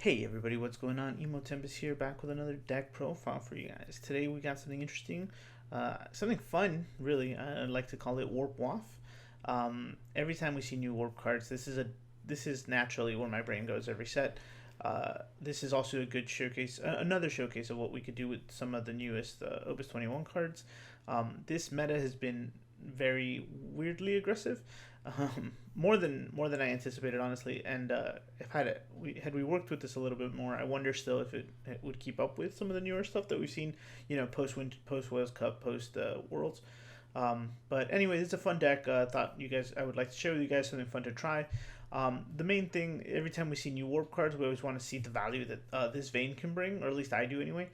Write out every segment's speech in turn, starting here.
Hey everybody, what's going on? Emo Tempest here, back with another deck profile for you guys. Today we got something interesting, something fun, really. I like to call it Warp Waff. Every time we see new Warp cards, this is naturally where my brain goes every set. This is also a good showcase, another showcase of what we could do with some of the newest Opus 21 cards. This meta has been very weirdly aggressive, more than I anticipated, honestly. And if had we worked with this a little bit more, I wonder still if it would keep up with some of the newer stuff that we've seen. Post Wales Cup, post Worlds. But anyway, it's a fun deck. I would like to share with you guys something fun to try. The main thing, every time we see new warp cards, we always want to see the value that this vein can bring, or at least I do anyway.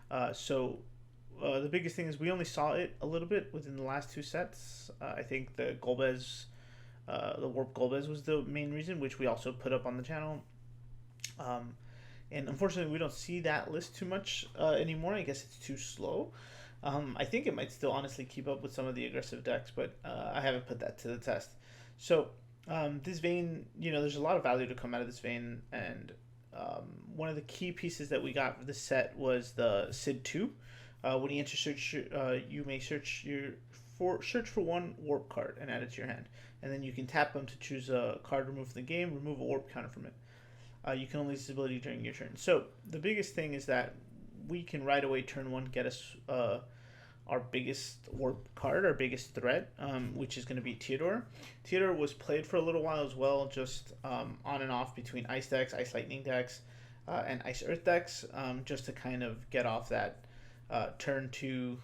The biggest thing is we only saw it a little bit within the last two sets. I think the Warp Golbez was the main reason, which we also put up on the channel. And unfortunately, we don't see that list too much anymore. I guess it's too slow. I think it might still honestly keep up with some of the aggressive decks, but I haven't put that to the test. So this vein, there's a lot of value to come out of this vein, and one of the key pieces that we got for this set was the Sid 2. When you enter search, you may search for one warp card and add it to your hand, and then you can tap them to choose a card removed from the game, remove a warp counter from it. You can only use this ability during your turn. So the biggest thing is that we can right away turn one get us our biggest warp card, our biggest threat, which is going to be Theodore. Theodore was played for a little while as well, just on and off between Ice decks, Ice Lightning decks, and Ice Earth decks, just to kind of get off that turn two.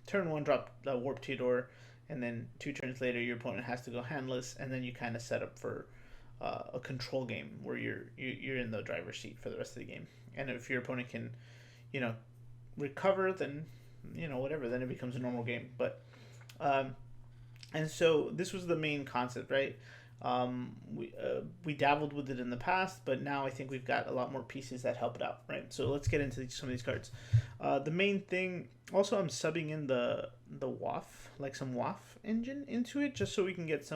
Turn one drop Warp Theodore, and then 2 turns later your opponent has to go handless, and then you kind of set up for a control game where you're in the driver's seat for the rest of the game. And if your opponent can, recover, then whatever, then it becomes a normal game. But and so this was the main concept, right? We dabbled with it in the past, but now I think we've got a lot more pieces that help it out, right? So let's get into some of these cards. The main thing, also, I'm subbing in the WAF, like some WAF engine into it, just so we can get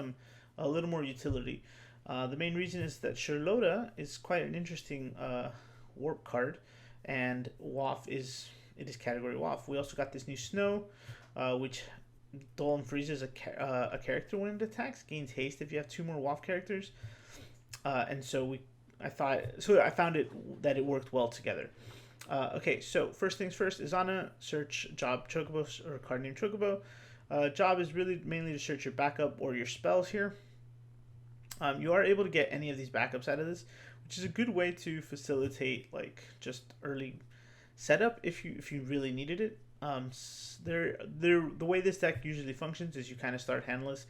a little more utility. The main reason is that Charlotta is quite an interesting warp card, and WAF is category WAF. We also got this new Snow, which Dolan freezes a character when it attacks, gains haste if you have 2 more WAF characters, and so I found that it worked well together. Okay, so first things first, Izana, search Job Chocobo or card named Chocobo. Job is really mainly to search your backup or your spells here. You are able to get any of these backups out of this, which is a good way to facilitate like just early setup if you really needed it. The way this deck usually functions is you kind of start handless,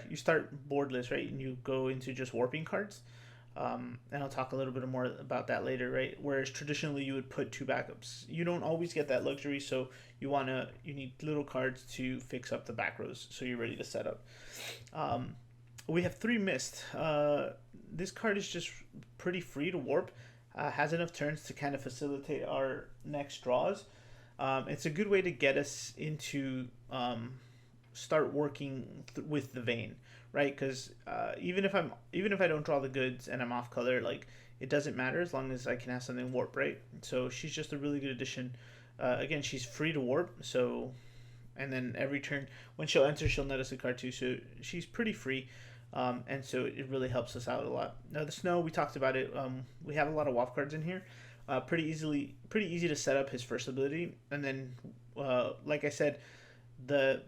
you start boardless, right? And you go into just warping cards. And I'll talk a little bit more about that later, right? Whereas traditionally you would put 2 backups. You don't always get that luxury, so you need little cards to fix up the back rows, so you're ready to set up. We have 3 Mist. This card is just pretty free to warp. Has enough turns to kind of facilitate our next draws. It's a good way to get us into start working with the vein, right? Because even if I don't draw the goods and I'm off color, like it doesn't matter as long as I can have something warp, right? So she's just a really good addition. Again, she's free to warp, so and then every turn when she'll enter, she'll net us a card too. So she's pretty free. And so it really helps us out a lot. Now the Snow, we talked about it. We have a lot of WAF cards in here. Pretty easy to set up his first ability, and then like I said, the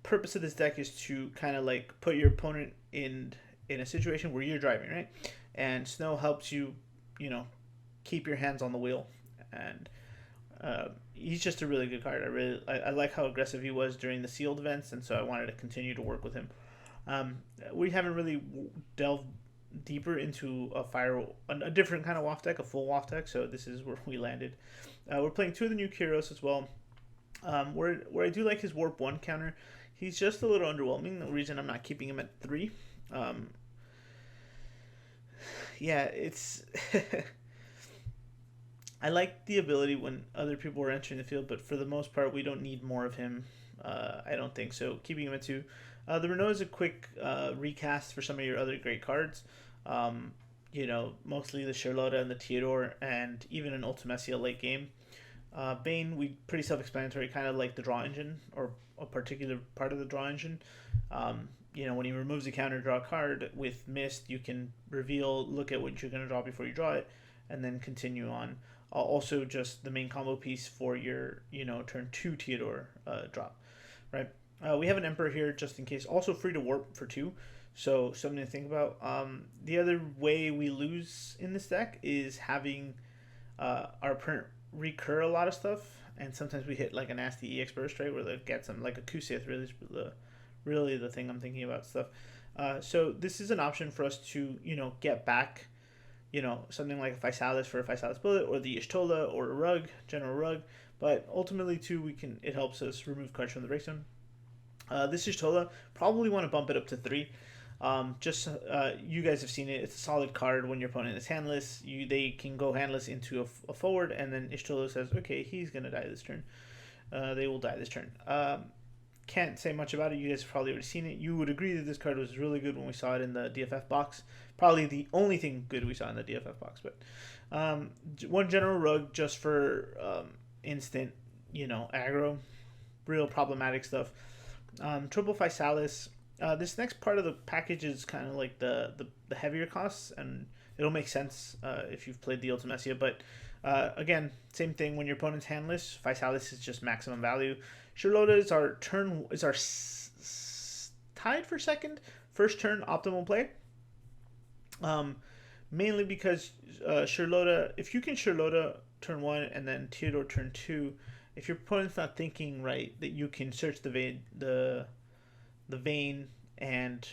purpose of this deck is to kind of like put your opponent in a situation where you're driving, right? And Snow helps you, keep your hands on the wheel, and he's just a really good card. I like how aggressive he was during the sealed events, and so I wanted to continue to work with him. We haven't really delved deeper into a different kind of WAF deck, a full WAF deck, so this is where we landed. We're playing 2 of the new Kyros as well. Where I do like his Warp 1 counter, he's just a little underwhelming. The reason I'm not keeping him at 3. It's I like the ability when other people are entering the field, but for the most part, we don't need more of him. I don't think so. Keeping him at 2. The Renault is a quick recast for some of your other great cards. mostly the Charlotta and the Theodore, and even an Ultimecia late game. Bane, we pretty self-explanatory, kind of like the draw engine, or a particular part of the draw engine. When he removes a counter, draw a card. With Mist, you can reveal, look at what you're going to draw before you draw it, and then continue on. Also, just the main combo piece for your, turn 2 Theodore drop, right? We have an Emperor here, just in case. Also free to warp for 2, so something to think about. The other way we lose in this deck is having our opponent recur a lot of stuff, and sometimes we hit like a nasty EX burst, right, where they get some, like a Kusith, really the thing I'm thinking about stuff. So this is an option for us to, get back, something like a Physalis for a Physalis Bullet, or the Ishtola, or a Rug, General Rug. But ultimately, too, it helps us remove cards from the break zone. This Ishtola, probably want to bump it up to 3. You guys have seen it. It's a solid card when your opponent is handless. They can go handless into a forward, and then Ishtola says, okay, he's going to die this turn. They will die this turn. Can't say much about it. You guys have probably already seen it. You would agree that this card was really good when we saw it in the DFF box. Probably the only thing good we saw in the DFF box. But one General Rug just for instant, aggro. Real problematic stuff. Triple Physalis. This next part of the package is kind of like the heavier costs, and it'll make sense if you've played the Ultimecia. But again, same thing. When your opponent's handless, Physalis is just maximum value. Charlotta is our tied for second. First turn optimal play. Mainly because Charlotta, if you can Charlotta turn 1 and then Theodore turn 2, if your opponent's not thinking right, that you can search the vein and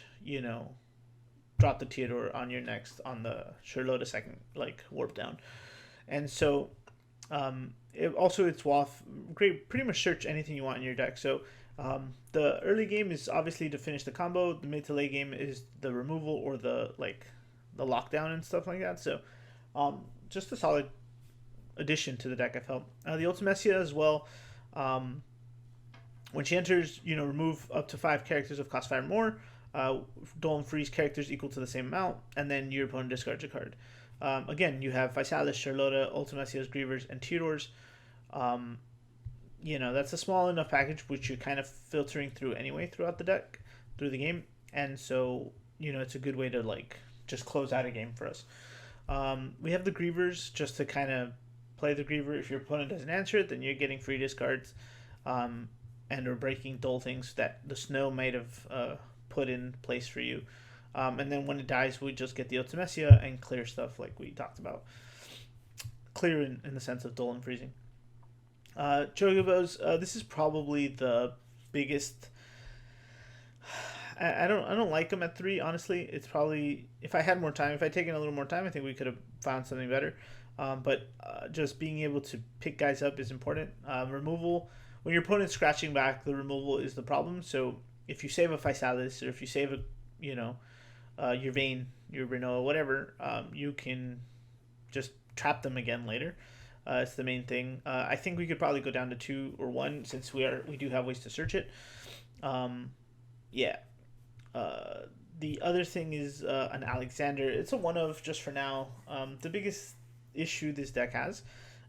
drop the Theodore on your next on the Charlotta second, like warp down. And so it's WAF great, pretty much search anything you want in your deck. So the early game is obviously to finish the combo. The mid to late game is the removal or the lockdown and stuff like that. So just a solid addition to the deck, I felt. The Ultimecia as well. When she enters, remove up to 5 characters of cost 5 or more. Dual and freeze characters equal to the same amount, and then your opponent discards a card. Again, you have Physalis, Charlotta, Ultimecias, Grievers, and Theodores. That's a small enough package which you're kind of filtering through anyway throughout the deck, through the game. And so, it's a good way to just close out a game for us. We have the Grievers just to kind of play the Griever. If your opponent doesn't answer it, then you're getting free discards. And are breaking dull things that the snow might have put in place for you. And then when it dies, we just get the Ultimecia and clear stuff like we talked about. Clear in the sense of dull and freezing. Chocobos, this is probably the biggest. I don't like them at 3, honestly. It's probably, if I had more time, if I'd taken a little more time, I think we could have found something better. But just being able to pick guys up is important. Removal. When your opponent's scratching back, the removal is the problem. So if you save a Physalis, or if you save your Vayne, your Renoa, whatever, you can just trap them again later. It's the main thing. I think we could probably go down to 2 or 1 since we do have ways to search it. The other thing is an Alexander. It's a one of just for now. The biggest issue this deck has.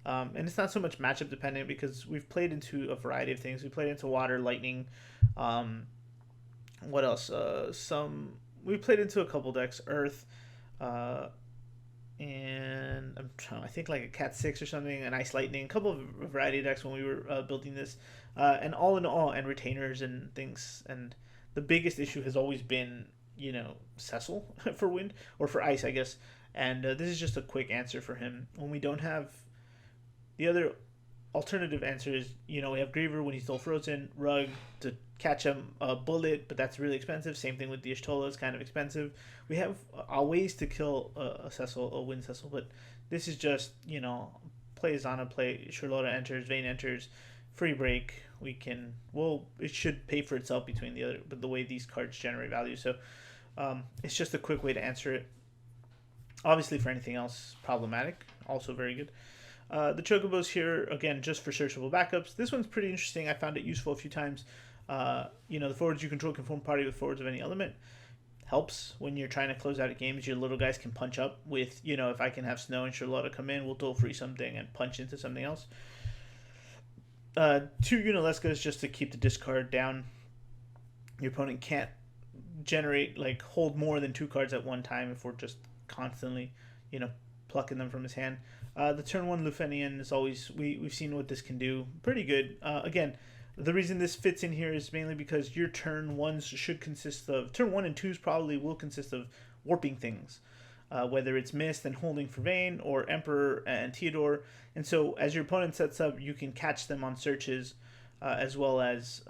And it's not so much matchup dependent because we've played into a variety of things. We played into water, lightning. What else? We played into a couple decks, earth, and I think like a Cat 6 or something, an Ice Lightning, a couple of variety of decks when we were building this, and all in all, and retainers and things. And the biggest issue has always been, Cecil for wind or for ice, I guess. And this is just a quick answer for him when we don't have. The other alternative answer is, we have Griever when he's still frozen, Rug to catch him, Bullet, but that's really expensive. Same thing with the Ishtola, it's kind of expensive. We have ways to kill a Cecil, a Wind Cecil, but this is just, play Zana, play Charlotta enters, Vayne enters, free break. It should pay for itself between the way these cards generate value. So it's just a quick way to answer it. Obviously, for anything else, problematic. Also very good. The Chocobos here, again, just for searchable backups. This one's pretty interesting. I found it useful a few times. The forwards you control can form party with forwards of any element. helps when you're trying to close out games. Your little guys can punch up with, if I can have Snow and Charlotta come in, we'll dual free something and punch into something else. 2 Unalescas just to keep the discard down. Your opponent can't hold more than 2 cards at one time if we're just constantly, plucking them from his hand. The turn 1 Lufenian is always, we've seen what this can do. Pretty good. Again, the reason this fits in here is mainly because your turn 1s should consist of, turn 1 and 2s probably will consist of warping things. Whether it's Mist and holding for Vayne, or Emperor and Theodore. And so as your opponent sets up, you can catch them on searches, as well as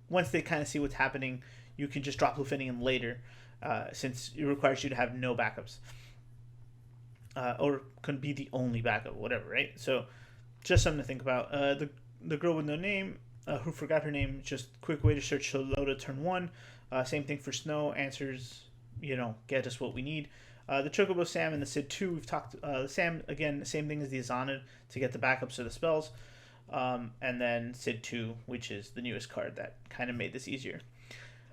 once they kind of see what's happening, you can just drop Lufenian later, since it requires you to have no backups. Or could be the only backup, whatever, right? So just something to think about. The girl with no name, who forgot her name, just quick way to search Charlotta turn 1. Same thing for Snow, answers, get us what we need. The Chocobo Sam and the Sid 2, we've talked, Sam, again, same thing as the Azana to get the backups of the spells. And then Sid 2, which is the newest card that kind of made this easier.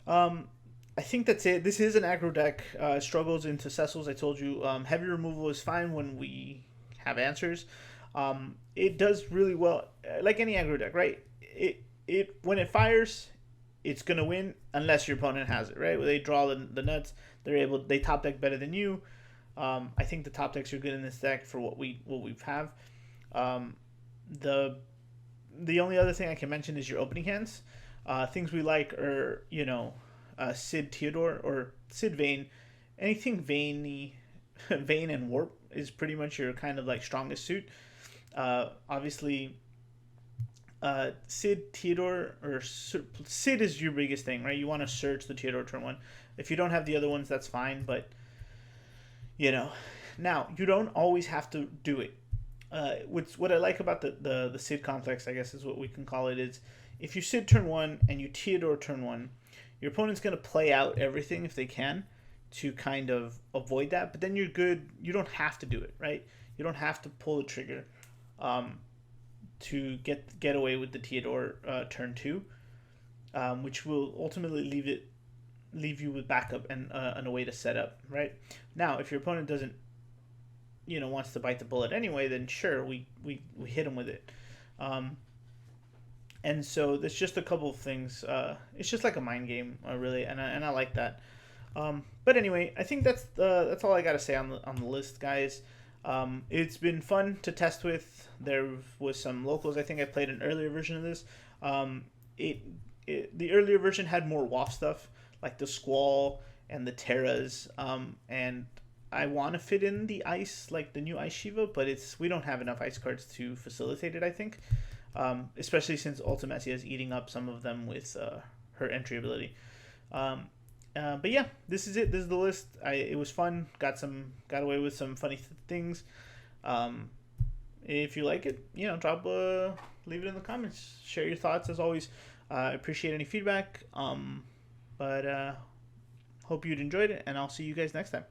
I think that's it. This is an aggro deck. Struggles into Cecils. I told you heavy removal is fine when we have answers. It does really well, like any aggro deck, right? It when it fires, it's gonna win unless your opponent has it, right? Where they draw the nuts, they top deck better than you. I think the top decks are good in this deck for what we have. The only other thing I can mention is your opening hands. Things we like are Sid Theodore or Sid Vayne. Anything Vayne and Warp is pretty much your kind of like strongest suit. Obviously, Sid Theodore or Sid is your biggest thing, right? You want to search the Theodore turn 1. If you don't have the other ones, that's fine, but now you don't always have to do it. What I like about the Sid complex, I guess is what we can call it, is if you Sid turn 1 and you Theodore turn 1, your opponent's going to play out everything if they can to kind of avoid that, but then you're good. You don't have to do it, right? You don't have to pull the trigger to get away with the Theodore turn 2, which will ultimately leave you with backup and a way to set up, right? Now, if your opponent doesn't, wants to bite the bullet anyway, then sure, we hit him with it. And so there's just a couple of things. It's just like a mind game, really, and I like that. But anyway, I think that's all I got to say on the list, guys. It's been fun to test with. There was some locals. I think I played an earlier version of this. The earlier version had more WoF stuff, like the Squall and the Terras, and I want to fit in the ice, like the new Ice Shiva, but we don't have enough ice cards to facilitate it, I think. Especially since Ultimecia is eating up some of them with her entry ability. But yeah, this is it. This is the list. It was fun. Got away with some funny things. If you like it, leave it in the comments. Share your thoughts as always. I appreciate any feedback. But hope you'd enjoyed it, and I'll see you guys next time.